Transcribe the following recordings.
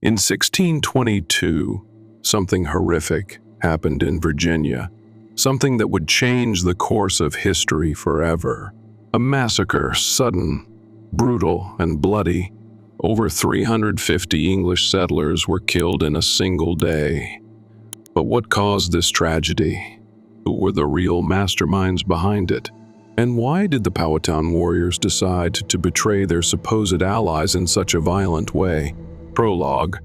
In 1622, something horrific happened in Virginia, something that would change the course of history forever. A massacre, sudden, brutal, and bloody. Over 350 English settlers were killed in a single day. But what caused this tragedy? Who were the real masterminds behind it? And why did the Powhatan warriors decide to betray their supposed allies in such a violent way? Prologue: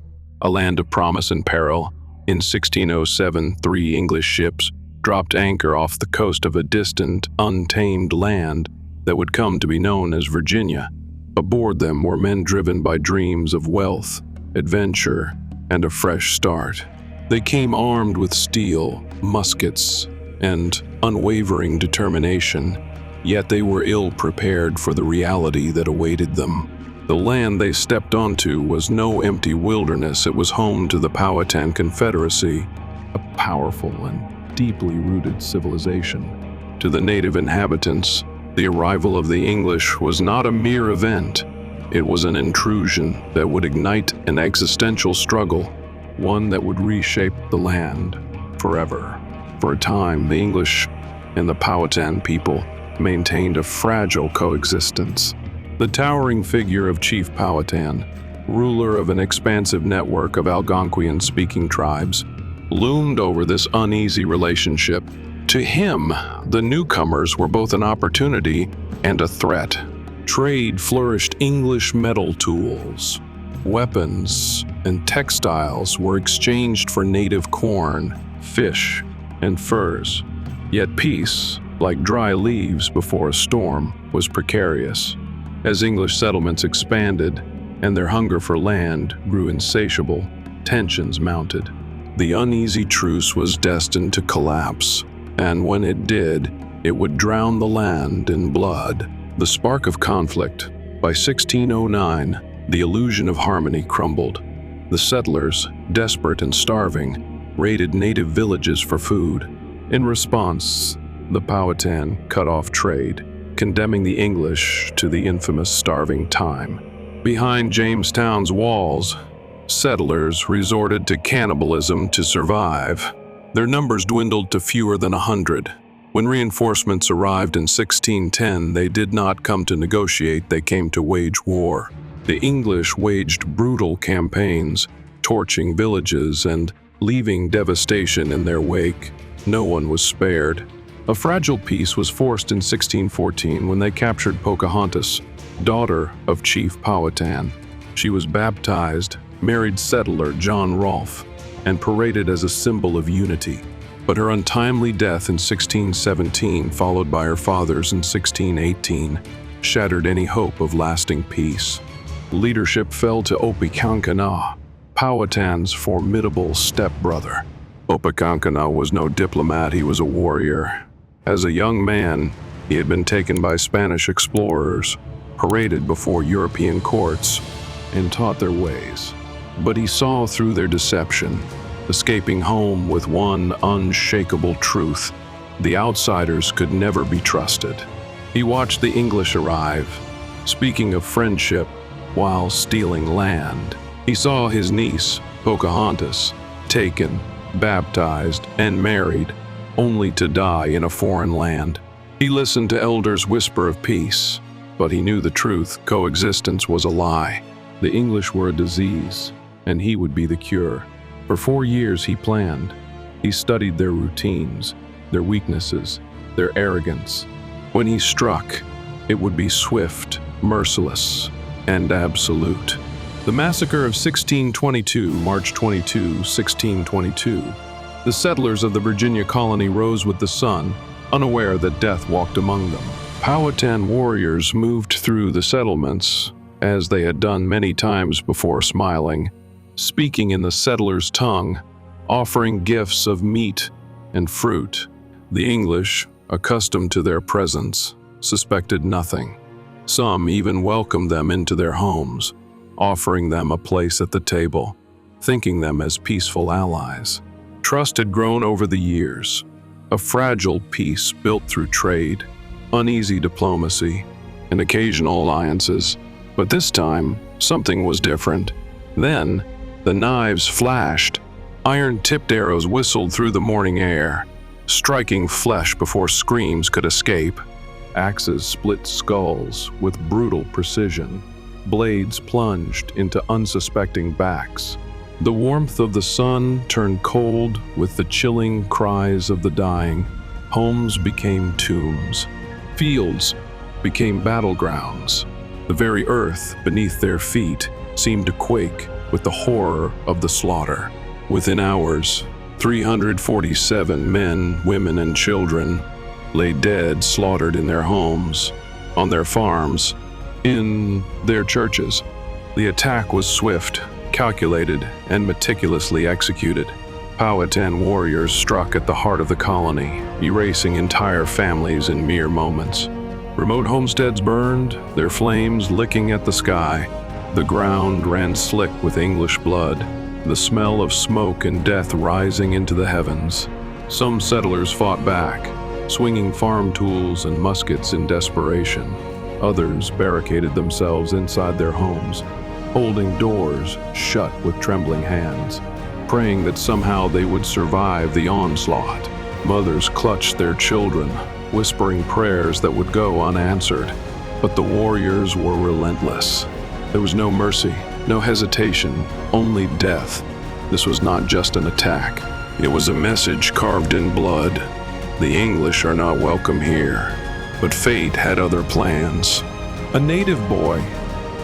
a land of promise and peril. In 1607, 3 English ships dropped anchor off the coast of a distant, untamed land that would come to be known as Virginia. Aboard them were men driven by dreams of wealth, adventure, and a fresh start. They came armed with steel, muskets, and unwavering determination, yet they were ill-prepared for the reality that awaited them. The land they stepped onto was no empty wilderness. It was home to the Powhatan Confederacy, a powerful and deeply rooted civilization. To the native inhabitants, the arrival of the English was not a mere event. It was an intrusion that would ignite an existential struggle, one that would reshape the land forever. For a time, the English and the Powhatan people maintained a fragile coexistence. The towering figure of Chief Powhatan, ruler of an expansive network of Algonquian-speaking tribes, loomed over this uneasy relationship. To him, the newcomers were both an opportunity and a threat. Trade flourished. English metal tools, weapons, and textiles were exchanged for native corn, fish, and furs. Yet peace, like dry leaves before a storm, was precarious. As English settlements expanded and their hunger for land grew insatiable, tensions mounted. The uneasy truce was destined to collapse, and when it did, it would drown the land in blood. The spark of conflict. By 1609, the illusion of harmony crumbled. The settlers, desperate and starving, raided native villages for food. In response, the Powhatan cut off trade, condemning the English to the infamous starving time. Behind Jamestown's walls, settlers resorted to cannibalism to survive. Their numbers dwindled to fewer than 100. When reinforcements arrived in 1610, they did not come to negotiate, they came to wage war. The English waged brutal campaigns, torching villages and leaving devastation in their wake. No one was spared. A fragile peace was forced in 1614 when they captured Pocahontas, daughter of Chief Powhatan. She was baptized, married settler John Rolfe, and paraded as a symbol of unity. But her untimely death in 1617, followed by her father's in 1618, shattered any hope of lasting peace. Leadership fell to Opechancanough, Powhatan's formidable stepbrother. Opechancanough was no diplomat, he was a warrior. As a young man, he had been taken by Spanish explorers, paraded before European courts, and taught their ways. But he saw through their deception, escaping home with one unshakable truth: the outsiders could never be trusted. He watched the English arrive, speaking of friendship while stealing land. He saw his niece, Pocahontas, taken, baptized, and married, only to die in a foreign land. He listened to elders whisper of peace, but he knew the truth: coexistence was a lie. The English were a disease, and he would be the cure. For 4 years he planned. He studied their routines, their weaknesses, their arrogance. When he struck, it would be swift, merciless, and absolute. The massacre of 1622, March 22, 1622. The settlers of the Virginia colony rose with the sun, unaware that death walked among them. Powhatan warriors moved through the settlements, as they had done many times before, smiling, speaking in the settlers' tongue, offering gifts of meat and fruit. The English, accustomed to their presence, suspected nothing. Some even welcomed them into their homes, offering them a place at the table, thinking them as peaceful allies. Trust had grown over the years, a fragile peace built through trade, uneasy diplomacy, and occasional alliances. But this time, something was different. Then, The knives flashed. Iron-tipped arrows whistled through the morning air, striking flesh before screams could escape. Axes split skulls with brutal precision. Blades plunged into unsuspecting backs. The warmth of the sun turned cold with the chilling cries of the dying. Homes became tombs. Fields became battlegrounds. The very earth beneath their feet seemed to quake with the horror of the slaughter. Within hours, 347 men, women, and children lay dead, slaughtered in their homes, on their farms, in their churches. The attack was swift, calculated, and meticulously executed. Powhatan warriors struck at the heart of the colony, erasing entire families in mere moments. Remote homesteads burned, their flames licking at the sky. The ground ran slick with English blood, the smell of smoke and death rising into the heavens. Some settlers fought back, swinging farm tools and muskets in desperation. Others barricaded themselves inside their homes, holding doors shut with trembling hands, praying that somehow they would survive the onslaught. Mothers clutched their children, whispering prayers that would go unanswered. But the warriors were relentless. There was no mercy, no hesitation, only death. This was not just an attack. It was a message carved in blood. The English are not welcome here. But fate had other plans. A native boy,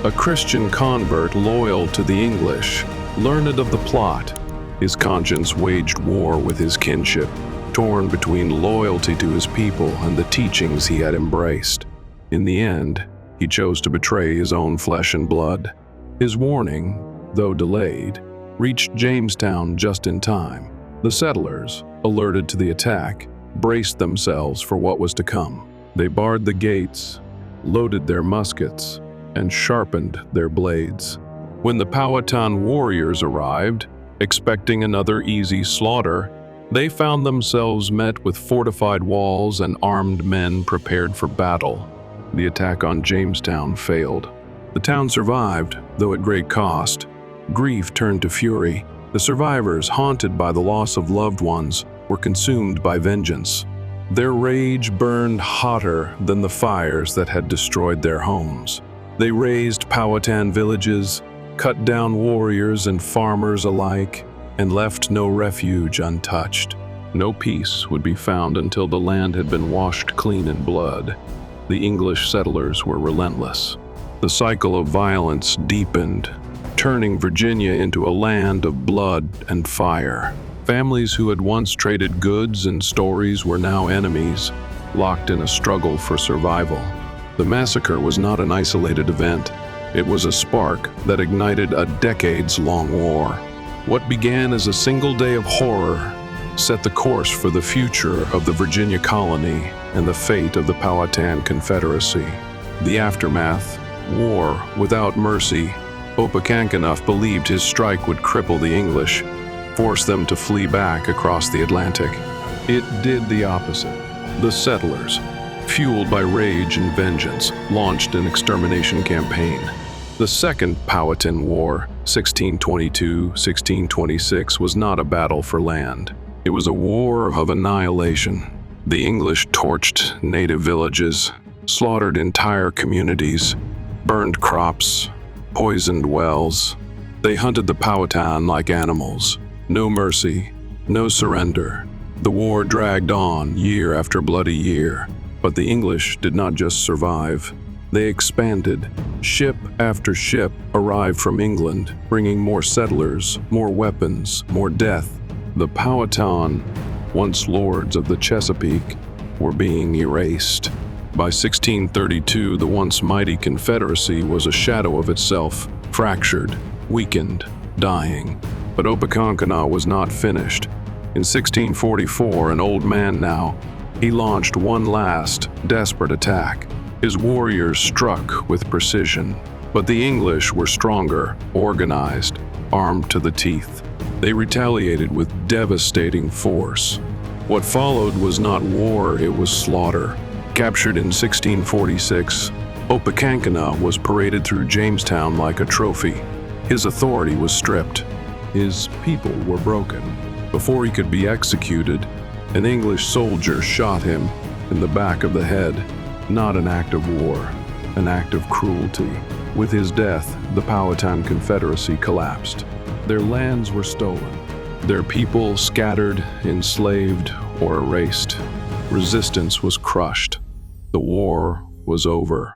a Christian convert loyal to the English, learned of the plot. His conscience waged war with his kinship, torn between loyalty to his people and the teachings he had embraced. In the end, he chose to betray his own flesh and blood. His warning, though delayed, reached Jamestown just in time. The settlers, alerted to the attack, braced themselves for what was to come. They barred the gates, loaded their muskets, and sharpened their blades. When the Powhatan warriors arrived, expecting another easy slaughter, they found themselves met with fortified walls and armed men prepared for battle. The attack on Jamestown failed. The town survived, though at great cost. Grief turned to fury. The survivors, haunted by the loss of loved ones, were consumed by vengeance. Their rage burned hotter than the fires that had destroyed their homes. They razed Powhatan villages, cut down warriors and farmers alike, and left no refuge untouched. No peace would be found until the land had been washed clean in blood. The English settlers were relentless. The cycle of violence deepened, turning Virginia into a land of blood and fire. Families who had once traded goods and stories were now enemies, locked in a struggle for survival. The massacre was not an isolated event. It was a spark that ignited a decades-long war. What began as a single day of horror set the course for the future of the Virginia colony and the fate of the Powhatan Confederacy. The aftermath, war without mercy. Opechancanough believed his strike would cripple the English, force them to flee back across the Atlantic. It did the opposite. The settlers, fueled by rage and vengeance, launched an extermination campaign. The Second Powhatan War, 1622-1626, was not a battle for land. It was a war of annihilation. The English torched native villages, slaughtered entire communities, burned crops, poisoned wells. They hunted the Powhatan like animals. No mercy, no surrender. The war dragged on year after bloody year, but the English did not just survive. They expanded. Ship after ship arrived from England, bringing more settlers, more weapons, more death. The Powhatan, once lords of the Chesapeake, were being erased. By 1632, the once mighty Confederacy was a shadow of itself, fractured, weakened, dying. But Opechancanough was not finished. In 1644, an old man now, he launched one last, desperate attack. His warriors struck with precision, but the English were stronger, organized, armed to the teeth. They retaliated with devastating force. What followed was not war, it was slaughter. Captured in 1646, Opechancanough was paraded through Jamestown like a trophy. His authority was stripped. His people were broken. Before he could be executed, an English soldier shot him in the back of the head. Not an act of war, an act of cruelty. With his death, the Powhatan Confederacy collapsed. Their lands were stolen, their people scattered, enslaved, or erased. Resistance was crushed. The war was over.